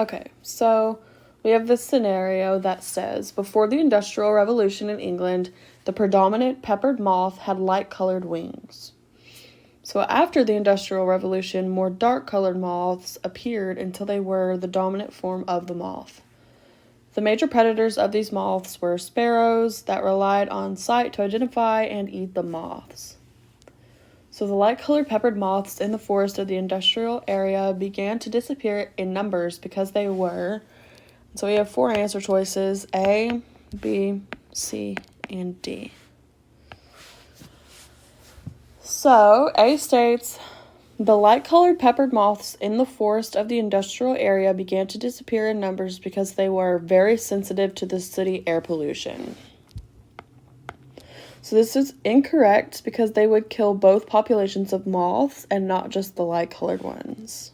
Okay, so we have this scenario that says, before the Industrial Revolution in England, the predominant peppered moth had light-colored wings. So after the Industrial Revolution, more dark-colored moths appeared until they were the dominant form of the moth. The major predators of these moths were sparrows that relied on sight to identify and eat the moths. So the light-colored peppered moths in the forest of the industrial area began to disappear in numbers because they were. So we have 4 answer choices: A, B, C, and D. So A states, the light-colored peppered moths in the forest of the industrial area began to disappear in numbers because they were very sensitive to the city air pollution. So this is incorrect because they would kill both populations of moths and not just the light-colored ones.